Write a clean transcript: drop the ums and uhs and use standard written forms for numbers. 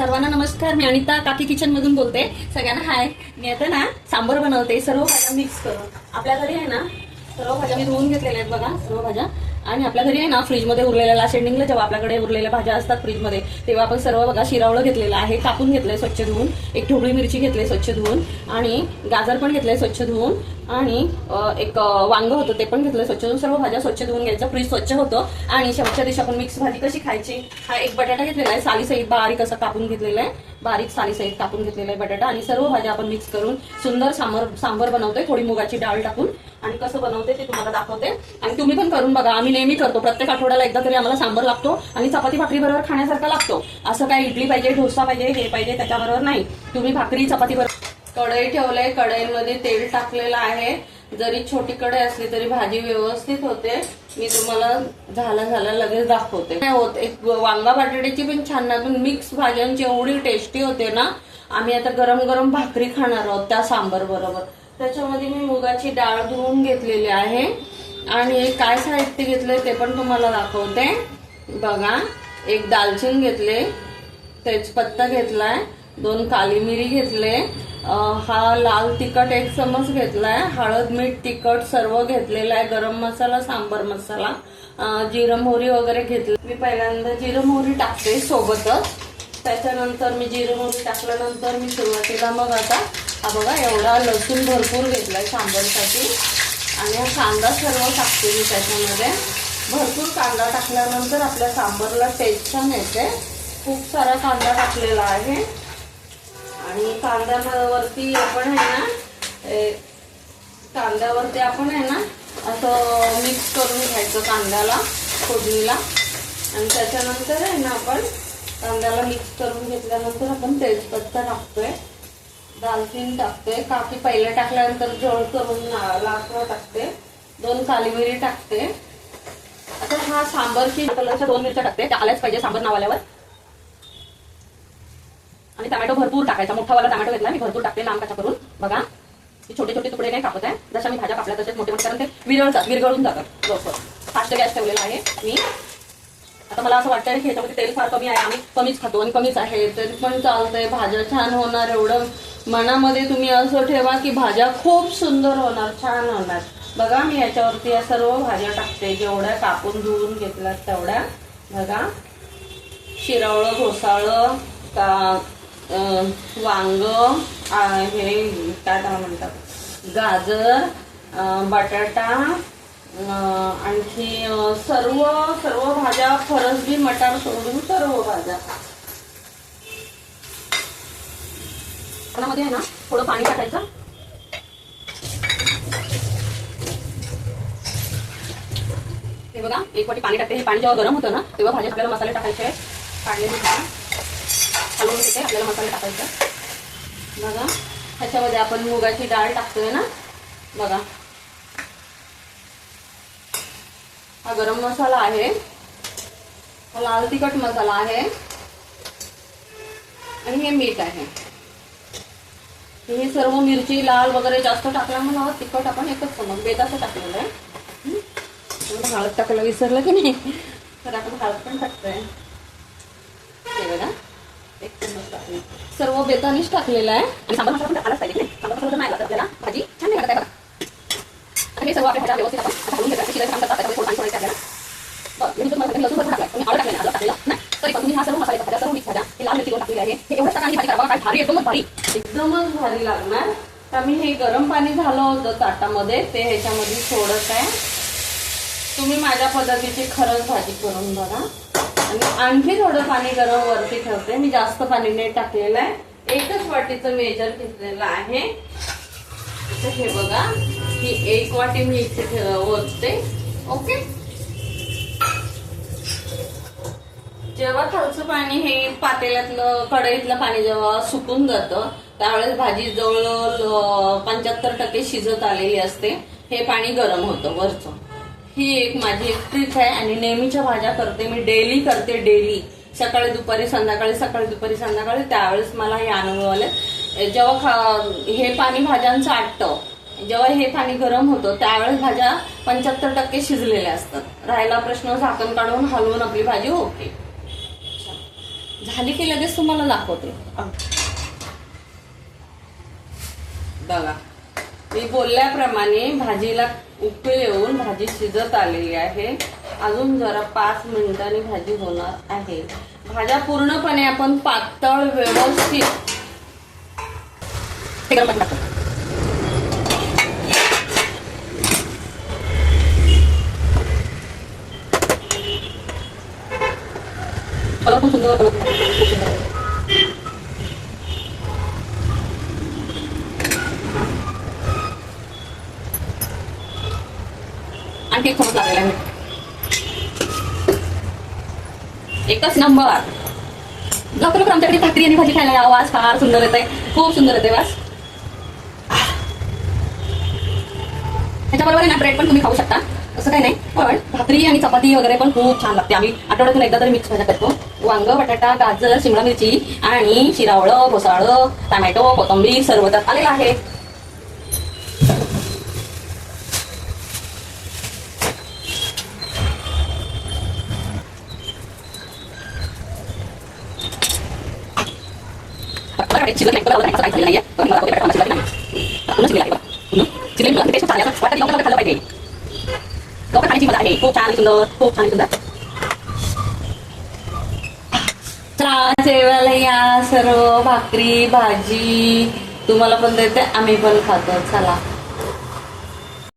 सर्वांना नमस्कार. मी अनिता काकी किचन मधून बोलते. सगळ्यांना हाय. मी आता ना सांबर बनवते. सर्व भाज्या मिक्स करून. आपल्या घरी आहे ना सर्व भाज्या मी धुवून घेतलेल्या आहेत बघा, सर्व भाज्या. आणि आपल्या घरी आहे ना फ्रीजमध्ये उरलेल्या लास्ट एंडिंगला जेव्हा आपल्याकडे उरलेल्या भाज्या असतात फ्रीजमध्ये, तेव्हा आपण सर्व बघा शिरावळं घेतलेलं आहे, कापून घेतलंय स्वच्छ धुवून. एक ढोबळी मिरची घेतली स्वच्छ धुवून, आणि गाजर पण घेतलंय स्वच्छ धुवून, आणि एक वांग होतं ते पण घेतलंय स्वच्छ धुवून. सर्व भाज्या स्वच्छ धुवून घ्यायचं, फ्रीज स्वच्छ होतं. आणि शेवटच्या दिवशी आपण मिक्स भाजी कशी खायची, हा एक बटाटा घेतलेला आहे, सालीसहित बारीक असं कापून घेतलेला आहे, बारीक सालीसहित कापून घेतलेला आहे बटाटा. आणि सर्व भाज्या आपण मिक्स करून सुंदर सांबर बनवतोय, थोडी मुगाची डाळ टाकून. आणि कसं बनवते ते तुम्हाला दाखवते, आणि तुम्ही पण करून बघा. आम्ही नेहमी करतो, प्रत्येक आठवड्याला एकदा तरी आम्हाला सांबर लागतो, आणि चपाती भाकरी बरोबर खाण्यासारखा लागतो. असं काय इडली पाहिजे, डोसा पाहिजे, हे पाहिजे त्याच्याबरोबर नाही. तुम्ही भाकरी चपाती बरोबर. कढई ठेवलंय, कढईमध्ये तेल टाकलेलं आहे. जरी छोटी कढई असली तरी भाजी व्यवस्थित होते. मी तुम्हाला झालं लगेच दाखवते. नाही होत, एक वांगा बटाट्याची पण छान ना, मिक्स भाज्यांची एवढी टेस्टी होते ना. आम्ही आता गरम गरम भाकरी खाणार आहोत त्या सांबर बरोबर. त्याच्यामध्ये मी मुगाची डाळ धुवून घेतलेली आहे, आणि काय साहित्य घेतलंय ते पण तुम्हाला दाखवते बघा. एक दालचिनी घेतले, तेजपत्ता घेतलाय, 2 काली मिरी घेतले, हा लाल तिखट 1 चमच घेतलाय, हळद मीठ तिखट सर्व घेतलेलं आहे, गरम मसाला, सांबर मसाला, जिरं मोहरी वगैरे घेतली. मी पहिल्यांदा जिरं मोहरी टाकते सोबतच. त्याच्यानंतर मी जिरं मोहरी टाकल्यानंतर मी सुरुवातीला मग आता हा बघा एवढा लसूण भरपूर घेतलाय सांबरसाठी. आणि हा कांदा सर्व टाकते मी त्याच्यामध्ये. भरपूर कांदा टाकल्यानंतर आपल्या सांबरला टेस्ट छान येते. खूप सारा कांदा टाकलेला आहे, आणि कांद्यावरती आपण आहे ना असं मिक्स करून घ्यायचं कांद्याला, फोडणीला. आणि त्याच्यानंतर आहे ना आपण कांद्याला मिक्स करून घेतल्यानंतर आपण तेजपत्ता टाकतोय, दालचिनी टाकते, काकी पहिले टाकल्यानंतर जळ करून लाकड टाकते, 2 काली मिरी टाकते. आता हा सांबरची कलरच्या 2 मिरच्या टाकते, त्या आल्याच पाहिजे सांबर नाव आल्यावर. आणि टमॅटो भरपूर टाकायचा, मोठावाला टमॅटो घेतला मी, भरपूर टाकते लांब कच्चा करून बघा. छोटे छोटे तुकडे नाही कापत आहे, जशा मी भाज्या कापल्या तसेच मोठे मोठे, कारण ते विरघळून जातात लवकर. फास्ट गॅस ठेवलेला आहे मी. आता मला असं वाटतंय की ह्याच्यामध्ये तेल फार कमी आहे, आम्ही कमीच खातो आणि कमीच आहे, तरी पण चालतंय. भाज्या छान होणार एवढं मनामध्ये तुम्ही असं ठेवा की भाज्या खूप सुंदर होणार, छान होणार. बघा मी याच्यावरती या सर्व भाज्या टाकते, जेवढ्या कापून धुवून घेतल्यात तेवढ्या. बघा शिरावळं, घोसाळं, वांग, हे काय त्याला म्हणतात, गाजर, बटाटा, आणखी सर्व भाज्या, फरसबी, मटार सोडून सर्व भाज्या. त्यामध्ये आहे ना थोडं पाणी टाकायचं. हे बघा 1 वाटी पाणी टाकते. हे पाणी जेव्हा गरम होतं ना तेव्हा भाज्यात आपल्याला मसाले टाकायचे, काढलेले हलवून घेते, आपल्याला मसाले टाकायचे. बघा ह्याच्यामध्ये आपण मुगाची डाळ टाकतोय ना. बघा हा गरम मसाला आहे, हा लाल तिखट मसाला आहे, आणि हे मीठ आहे. हे सर्व मिरची लाल वगैरे जास्त टाकल्यामुळे तिखट आपण एकच चमच बेताचं टाकलेलं आहे. हळद टाकायला विसरलं की नाही, तर आपण हळद पण टाकतोय. हे बघा 1 चमच टाकले, सर्व बेतानीच टाकलेलं आहे. आणि सांबर मसाला पण टाकायलाच पाहिजे, सांबर मसाला नाही लागत आपल्याला भाजी छान नाही लागत आहे. हे सर्व आपल्या भाज्या व्यवस्थित आपण घालून घेतात, शिजायचं काम करतात, त्याच्यामध्ये थोडं पाणी सोडायचं आपल्याला. बरं मी तुम्हाला लसूण भरपूर टाकलाय, तुम्ही हळद टाकलेलं आहे, टाकलेलं नाही तरी पण तुम्ही हा सर्व मसाले भाज्या, सर्व मिक्स भाज्या, हे लाल मिरची टाकलेली आहे, हे एवढं टाकायची भाजी करा. काय भारी, एकदमच भारी लागणार. तर मी हे गरम पाणी झालं होतं ताटामध्ये, ते ह्याच्यामध्ये सोडत आहे. तुम्ही माझ्या पद्धतीची खरंच भाजी करून बघा. आणि आणखी थोडं पाणी गरम वरती ठेवते, मी जास्त पाणी नाही टाकलेलं आहे, 1च वाटीचं मेजर घेतलेलं आहे. तर हे बघा ही 1 वाटी मी इथे ओतते. ओके, जेव्हा खालचं पाणी हे पातेल्यातलं कढईतलं पाणी जेव्हा सुकून जातं त्यावेळेस भाजी जवळ 75% शिजत आलेली असते. हे पाणी गरम होतं वरचं. ही एक माझी एक ट्रिक आहे, आणि नेहमीच्या भाज्या करते मी, डेली करते, डेली सकाळी दुपारी संध्याकाळी, सकाळी दुपारी संध्याकाळी. त्यावेळेस मला हे अनुभव आले. जेव्हा हे पाणी भाज्यांचं आटतं, जेव्हा हे पाणी गरम होतं त्यावेळेस भाज्या 75% शिजलेल्या असतात. राहिला प्रश्न झाकण काढून हलवून आपली भाजी होते. झाली की लगेच तुम्हाला दाखवते. बघा मी बोलल्याप्रमाणे भाजीला उकळी येऊन भाजी शिजत आलेली आहे. अजून जरा 5 मिनिटांनी भाजी होणार आहे. भाज्या पूर्णपणे आपण पातळ व्यवस्थित खूप सुंदर. आणखी थोडं लागलेलं आहे. एकच नंबर. लवकर आमच्याकडे भाकरी आणि भाजी खायला यावं. वास फार सुंदर येत आहे, खूप सुंदर येते वास. त्याच्याबरोबर ना ब्रेड पण तुम्ही खाऊ शकता, असं काही नाही. पण भाकरी आणि चपाती वगैरे पण खूप छान लागते. आम्ही आठवड्यातून एकदा तरी मिक्स भाज्या करतो. वांग, बटाटा, गाजर, शिमला मिरची आणि शिरावळं, घोसाळं, टोमॅटो, कोथिंबीर सर्व त्यात आलेलं आहे. चिकन नाहीये खाल्लं पाहिजे. लवकर खाण्याची मजा आहे. खूप छान सुंदर, खूप छान सुंदर. चला जेवायला या सर्व. भाकरी भाजी तुम्हाला पण देते, आम्ही पण खातो. चला.